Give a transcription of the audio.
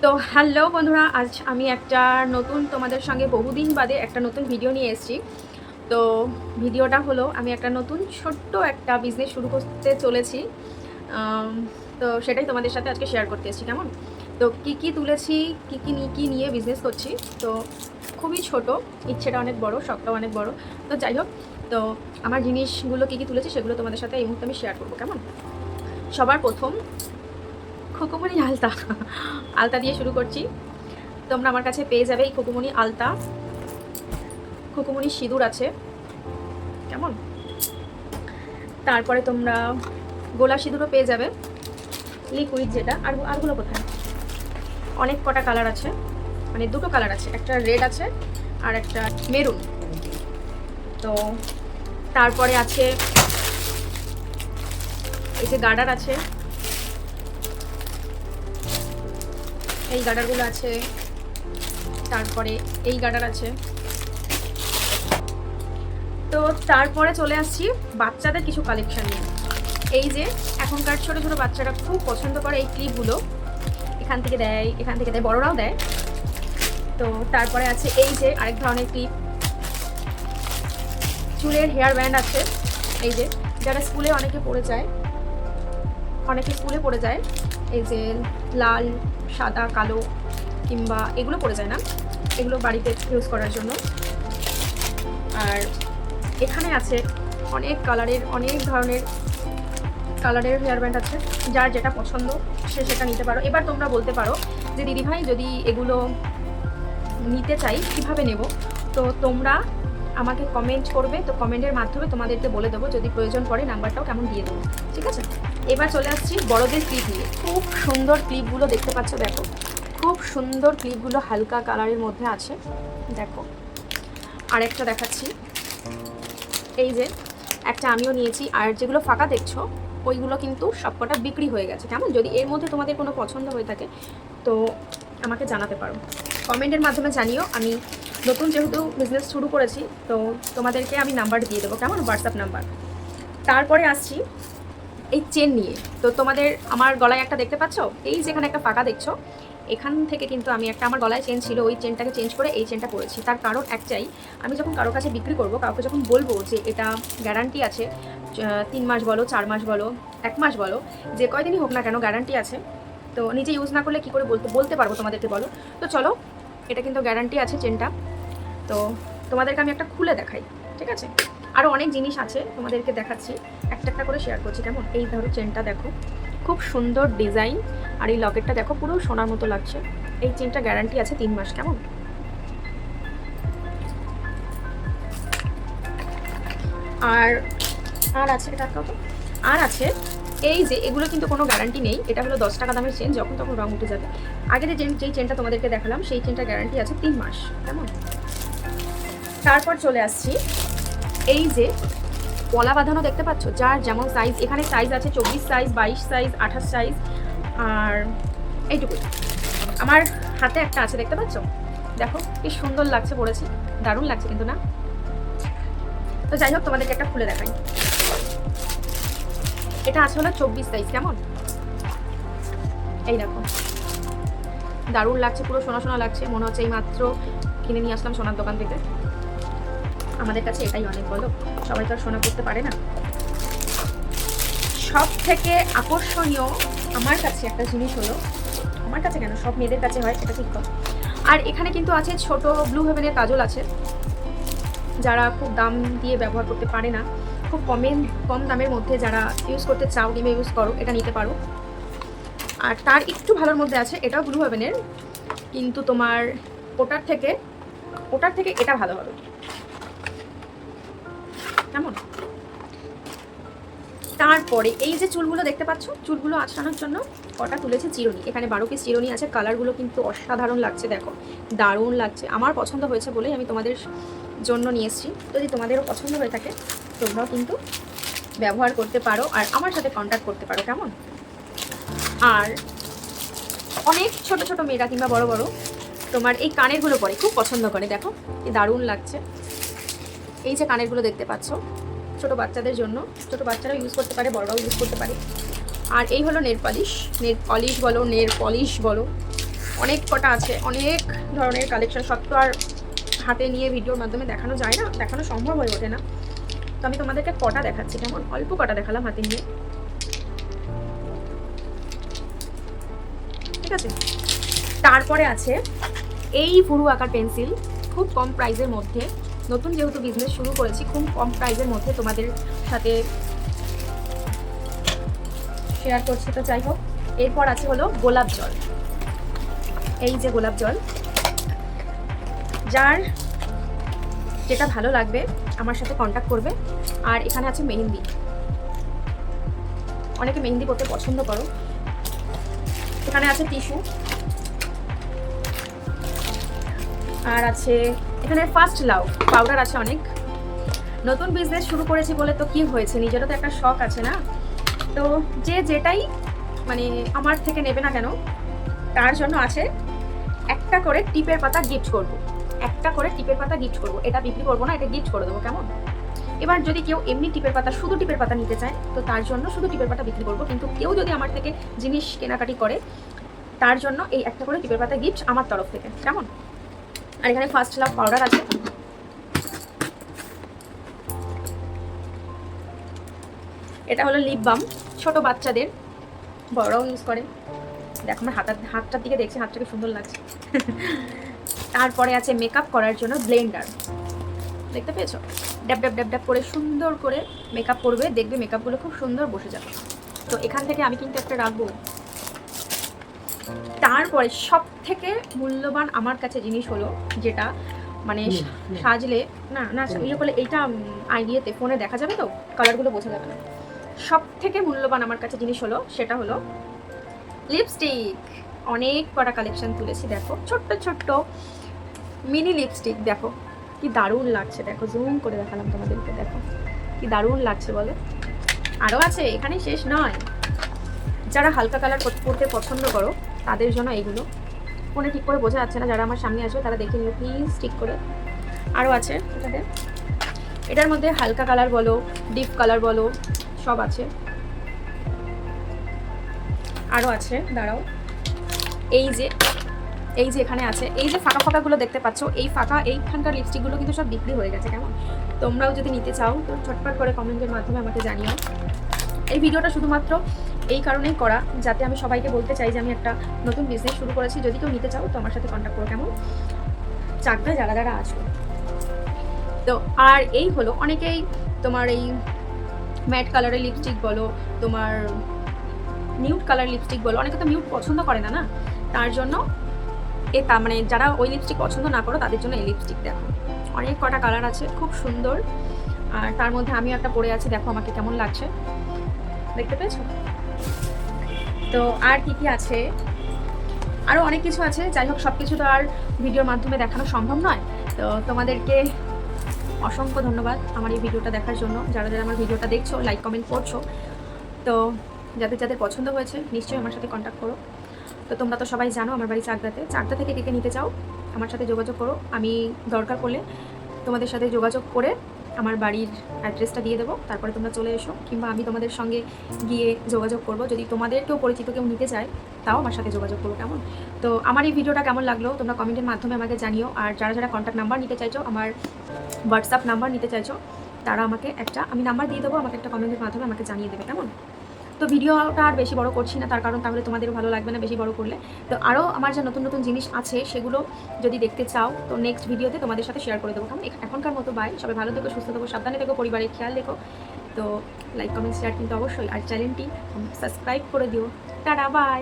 তো হ্যালো বন্ধুরা, আজ আমি একটা নতুন তোমাদের সঙ্গে বহুদিন বাদে একটা নতুন ভিডিও নিয়ে এসেছি। তো ভিডিওটা হলো আমি একটা নতুন ছোট্ট একটা বিজনেস শুরু করতে চলেছি। আম, তো সেটাই তোমাদের সাথে আজকে শেয়ার করতে এসেছি। কেমন? তো কি তুলেছি, কি নিয়ে বিজনেস করছি। তো খুবই ছোট, ইচ্ছেটা অনেক বড়, শখটাও অনেক বড়। তো যাই হোক, তো আমার জিনিসগুলো কি তুলেছি সেগুলো তোমাদের সাথে এই মুহূর্তে আমি শেয়ার করবো। কেমন? সবার প্রথম খুকুমনি আলতা আলতা দিয়ে শুরু করছি। তোমরা আমার কাছে পেয়ে যাবে এই খুকুমনি আলতা, খুকুমনি সিঁদুর আছে। কেমন? তারপরে তোমরা গোলা সিঁদুরও পেয়ে যাবে, লিকুইড যেটা। আরগুলো কোথায়? অনেক কটা কালার আছে, মানে দুটো কালার আছে, একটা রেড আছে আর একটা মেরুন। তো তারপরে আছে এই যে গার্ডার আছে, এই গার্ডারগুলো আছে। তারপরে এই গার্ডার আছে। তো তারপরে চলে আসছি বাচ্চাদের কিছু কালেকশন নিয়ে। এই যে এখনকার ছোট ছোট বাচ্চারা খুব পছন্দ করে এই ক্লিপগুলো, এখান থেকে দেয়, বড়রাও দেয়। তো তারপরে আছে এই যে আরেক ধরনের ক্লিপ, চুলের হেয়ার ব্যান্ড আছে। এই যে যারা স্কুলে অনেকে পড়ে যায়, এই যে লাল, সাদা, কালো কিংবা এগুলো পড়ে যায় না, এগুলো বাড়িতে ইউজ করার জন্য। আর এখানে আছে অনেক কালারের, অনেক ধরনের কালারের হেয়ার ব্যান্ড আছে। যার যেটা পছন্দ সে সেটা নিতে পারো। এবার তোমরা বলতে পারো যে দিদিভাই যদি এগুলো নিতে চাই কিভাবে নেব। তো তোমরা আমাকে কমেন্ট করবে, তো কমেন্টের মাধ্যমে তোমাদেরকে বলে দেবো, যদি প্রয়োজন পড়ে নাম্বারটাও কেমন দিয়ে দেবো। ঠিক আছে? এবার চলে আসছি বড়দের ক্লিপ নিয়ে। খুব সুন্দর ক্লিপগুলো দেখতে পাচ্ছ, দেখো খুব সুন্দর ক্লিপগুলো, হালকা কালারের মধ্যে আছে। দেখো আরেকটা দেখাচ্ছি, এই যে একটা আমিও নিয়েছি। আর যেগুলো ফাঁকা দেখছো ওইগুলো কিন্তু সবকটা বিক্রি হয়ে গেছে। কেমন? যদি এর মধ্যে তোমাদের কোনো পছন্দ হয়ে থাকে তো আমাকে জানাতে পারো, কমেন্টের মাধ্যমে জানিও। আমি নতুন যেহেতু বিজনেস শুরু করেছি, তো তোমাদেরকে আমি নাম্বার দিয়ে দেবো। কেমন? WhatsApp number. তারপরে আসছি এই চেন নিয়ে। তো তোমাদের আমার গলায় একটা দেখতে পাচ্ছ, এই যেখানে একটা ফাঁকা দেখছো, এখান থেকে কিন্তু আমি একটা, আমার গলায় চেন ছিল, ওই চেনটাকে চেঞ্জ করে এই চেনটা পরেছি। তার কারণ একটাই, আমি যখন কারোর কাছে বিক্রি করব, কাউকে যখন বলবো যে এটা গ্যারান্টি আছে, 3 মাস বলো, 4 মাস বলো, 1 মাস বলো, যে কয়দিনই হোক না কেন গ্যারান্টি আছে, তো নিজে ইউজ না করলে কী করে বলতে পারবো তোমাদেরকে, বলো? তো চলো, এটা কিন্তু গ্যারান্টি আছে চেনটা। তো তোমাদেরকে আমি একটা খুলে দেখাই। ঠিক আছে? আরও অনেক জিনিস আছে, তোমাদেরকে দেখাচ্ছি, একটা একটা করে শেয়ার করছি। কেমন? এই ধরো চেনটা দেখো, খুব সুন্দর ডিজাইন। আর এই লকেটটা দেখো, পুরো সোনার মতো লাগছে। এই চেনটা গ্যারান্টি আছে 3 মাস। কেমন? আর আর আছে এটা কত, আর আছে এই যে এগুলো কিন্তু কোনো গ্যারান্টি নেই। এটা হলো 10 টাকা দামের চেন, যখন তখন রং উঠে যাবে। আগে যেই চেনটা তোমাদেরকে দেখালাম সেই চেনটা গ্যারান্টি আছে 3 মাস। কেমন? তারপর চলে আসছি এই যে পলা বাঁধানো দেখতে পাচ্ছ, যার যেমন সাইজ, এখানে সাইজ আছে 24 সাইজ, 22 সাইজ, 28 সাইজ, আর এইটুকু। আমার হাতে একটা আছে, দেখতে পাচ্ছ? দেখো কি সুন্দর লাগছে, পড়েছি দারুণ লাগছে কিন্তু, না? তো যাই হোক, তোমাদেরকে একটা খুলে দেখাই। এটা আছে হলো 24 সাইজ। কেমন? এই দেখো, দারুণ লাগছে, পুরো সোনা সোনা লাগছে, মনে হচ্ছে এই মাত্র কিনে নিয়ে আসলাম সোনার দোকান থেকে। আমাদের কাছে এটাই অনেক, বলো? সবাই তো আর সোনা করতে পারে না। সব থেকে আকর্ষণীয় আমার কাছে একটা জিনিস হলো, আমার কাছে কেন, সব মেয়েদের কাছে হয়, এটা ঠিক কথা। আর এখানে কিন্তু আছে ছোট ব্লু হেভেনের কাজল আছে, যারা খুব দাম দিয়ে ব্যবহার করতে পারে না, খুব কম দামের মধ্যে যারা ইউজ করতে চাও, গেমে ইউজ করো, এটা নিতে পারো। আর তার একটু ভালোর মধ্যে আছে, এটাও ব্লু হেভেনের, কিন্তু তোমার ওটার থেকে এটা ভালো হবে। কেমন? তারপরে এই যে চুলগুলো দেখতে পাচ্ছ, চুলগুলো আঁচড়ানোর জন্য কটা তুলেছে চিরুনি। এখানে 12 পিস চিরুনি আছে। কালারগুলো কিন্তু অসাধারণ লাগছে, দেখো দারুণ লাগছে। আমার পছন্দ হয়েছে বলেই আমি তোমাদের জন্য নিয়ে এসেছি। যদি তোমাদেরও পছন্দ হয়ে থাকে তোমরাও কিন্তু ব্যবহার করতে পারো আর আমার সাথে কন্ট্যাক্ট করতে পারো। কেমন? আর অনেক ছোট ছোট মেয়েরা কিংবা বড় বড় তোমার এই কানেরগুলো পরে খুব পছন্দ করে, দেখো কি দারুণ লাগছে। এই যে কানেরগুলো দেখতে পাচ্ছ, ছোট বাচ্চাদের জন্য, ছোট বাচ্চারাও ইউজ করতে পারে, বড়রাও ইউজ করতে পারে। আর এই হলো নেল পলিশ বলো, অনেক কটা আছে, অনেক ধরনের কালেকশন। সব তো আর হাতে নিয়ে ভিডিওর মাধ্যমে দেখানো যায় না, দেখানো সম্ভব হয়ে ওঠে না। তো আমি তোমাদেরকে কটা দেখাচ্ছি, কেমন অল্প কটা দেখালাম হাতে নিয়ে, ঠিক আছে। তারপরে আছে এই ভুরু আঁকার পেন্সিল, খুব কম প্রাইসের মধ্যে, নতুন যেহেতু বিজনেস শুরু করেছি, খুব কম প্রাইসের মধ্যে তোমাদের সাথে শেয়ার করছি। তো যাই হোক, এরপর আছে হলো গোলাপ জল। এই যে গোলাপ জল, যার যেটা ভালো লাগবে আমার সাথে কন্ট্যাক্ট করবে। আর এখানে আছে মেহেন্দি, অনেকে মেহেন্দি করতে পছন্দ করো। এখানে আছে টিস্যু, আর আছে এখানে ফার্স্ট লাভ পাউডার আছে অনেক। নতুন বিজনেস শুরু করেছি বলে তো কি হয়েছে, নিজেরও তো একটা শখ আছে না। তো যে যেটাই মানে আমার থেকে নেবে না কেন, তার জন্য আছে একটা করে টিপের পাতা গিফট করব, একটা করে টিপের পাতা গিফট করব। এটা বিক্রি করবো না, এটা গিফট করে দেবো, কেমন। এবার যদি কেউ এমনি টিপের পাতা, শুধু টিপের পাতা নিতে চায়, তো তার জন্য শুধু টিপের পাতা বিক্রি করবো। কিন্তু কেউ যদি আমার থেকে জিনিস কেনাকাটি করে, তার জন্য এই একটা করে টিপের পাতা গিফট আমার তরফ থেকে, কেমন। আর এখানে ফার্স্ট লাভ পাউডার আছে। এটা হলো লিপ বাম, ছোট বাচ্চাদের, বড়রাও ইউজ করে। দেখো আমার হাতটার দিকে দেখছি, হাতটাকে সুন্দর লাগছে। তারপরে আছে মেকআপ করার জন্য ব্লেন্ডার, দেখতে পেয়েছো, ড্যাব ড্যাব ড্যাব ড্যাব করে সুন্দর করে মেকআপ করবে, দেখবে মেকআপগুলো খুব সুন্দর বসে যাবে। তো এখান থেকে আমি কিন্তু একটা রাখবো। তারপরে সব থেকে মূল্যবান আমার কাছে জিনিস হলো, যেটা মানে সাজলে না না ইয়ে করলে, এইটা আইডিয়াতে ফোনে দেখা যাবে তো, কালারগুলো বোঝা যাবে না। সব থেকে মূল্যবান আমার কাছে জিনিস হলো, সেটা হলো লিপস্টিক। অনেক কটা কালেকশন তুলেছি, দেখো ছোট্ট ছোট্ট মিনি লিপস্টিক, দেখো কি দারুণ লাগছে। দেখো জুম করে দেখালাম তোমাদেরকে, দেখো কি দারুণ লাগছে বলো। আরও আছে, এখানে শেষ নয়। যারা হালকা কালার পরতে পছন্দ করো তাদের জন্য এইগুলো, ফোনে ঠিক করে বোঝা যাচ্ছে না, যারা আমার সামনে আসবে তারা দেখে নিও প্লিজ ঠিক করে। আরও আছে এটাতে, এটার মধ্যে হালকা কালার বলো, ডিপ কালার বলো, সব আছে। আরও আছে, দাঁড়াও, এই যে এখানে আছে, এই যে ফাঁকা ফাঁকাগুলো দেখতে পাচ্ছ, এই ফাঁকা এইখানকার লিপস্টিকগুলো কিন্তু সব বিক্রি হয়ে গেছে, কেমন। তোমরাও যদি নিতে চাও তো ছটপট করে কমেন্টের মাধ্যমে আমাকে জানিও। এই ভিডিওটা শুধুমাত্র এই কারণেই করা, যাতে আমি সবাইকে বলতে চাই যে আমি একটা নতুন বিজনেস শুরু করেছি, যদি কেউ নিতে চাও তো আমার সাথে কন্ট্যাক্ট করো, কেমন। চাকদায় যারা যারা আছো। তো আর এই হলো, অনেকেই তোমার এই ম্যাট কালারের লিপস্টিক বলো, তোমার নিউড কালার লিপস্টিক বলো, অনেকে তো নিউড পছন্দ করে না, তার জন্য এটা মানে যারা ওই লিপস্টিক পছন্দ না করো তাদের জন্য এই লিপস্টিক। দেখো অনেক কটা কালার আছে, খুব সুন্দর। আর তার মধ্যে আমিও একটা পরে আছি, দেখো আমাকে কেমন লাগছে, দেখতে পেয়েছো। তো আর কি কি আছে, আরও অনেক কিছু আছে। যাই হোক, সব কিছু তো আর ভিডিওর মাধ্যমে দেখানো সম্ভব নয়। তো তোমাদেরকে অসংখ্য ধন্যবাদ আমার এই ভিডিওটা দেখার জন্য। যারা যারা আমার ভিডিওটা দেখছো, লাইক কমেন্ট করছো, তো যাদের যাদের পছন্দ হয়েছে নিশ্চয়ই আমার সাথে কন্ট্যাক্ট করো। তো তোমরা তো সবাই জানো আমার বাড়ি চাকদাতে, চাকদা থেকে কে কে নিতে চাও আমার সাথে যোগাযোগ করো। আমি দরকার পড়লে তোমাদের সাথে যোগাযোগ করে আমার বাড়ির অ্যাড্রেসটা দিয়ে দেবো, তারপরে তোমরা চলে এসো, কিংবা আমি তোমাদের সঙ্গে গিয়ে যোগাযোগ করব। যদি তোমাদের কেউ পরিচিত কেউ নিতে চায় তাও আমার সাথে যোগাযোগ করো, কেমন। তো আমার এই ভিডিওটা কেমন লাগলো তোমরা কমেন্টের মাধ্যমে আমাকে জানিও। আর যারা যারা কন্ট্যাক্ট নাম্বার নিতে চাইছো, আমার হোয়াটসঅ্যাপ নাম্বার নিতে চাইছো, তারা আমাকে আমি নাম্বার দিয়ে দেবো, আমাকে একটা কমেন্টের মাধ্যমে আমাকে জানিয়ে দেবে, কেমন। তো ভিডিওটা আর বেশি বড় করছি না, তার কারণ তাহলে তোমাদেরও ভালো লাগবে না বেশি বড় করলে। তো আরও আমার যে নতুন নতুন জিনিস আছে সেগুলো যদি দেখতে চাও তো নেক্সট ভিডিওতে তোমাদের সাথে শেয়ার করে দেবো, কারণ এখনকার মতো বাই, সবাই ভালো থেকো, সুস্থ থেকো, সাবধানে থেকো, পরিবারের খেয়াল রেখো। তো লাইক কমেন্ট শেয়ার কিন্তু অবশ্যই, আর চ্যানেলটি সাবস্ক্রাইব করে দিও। Tata, by.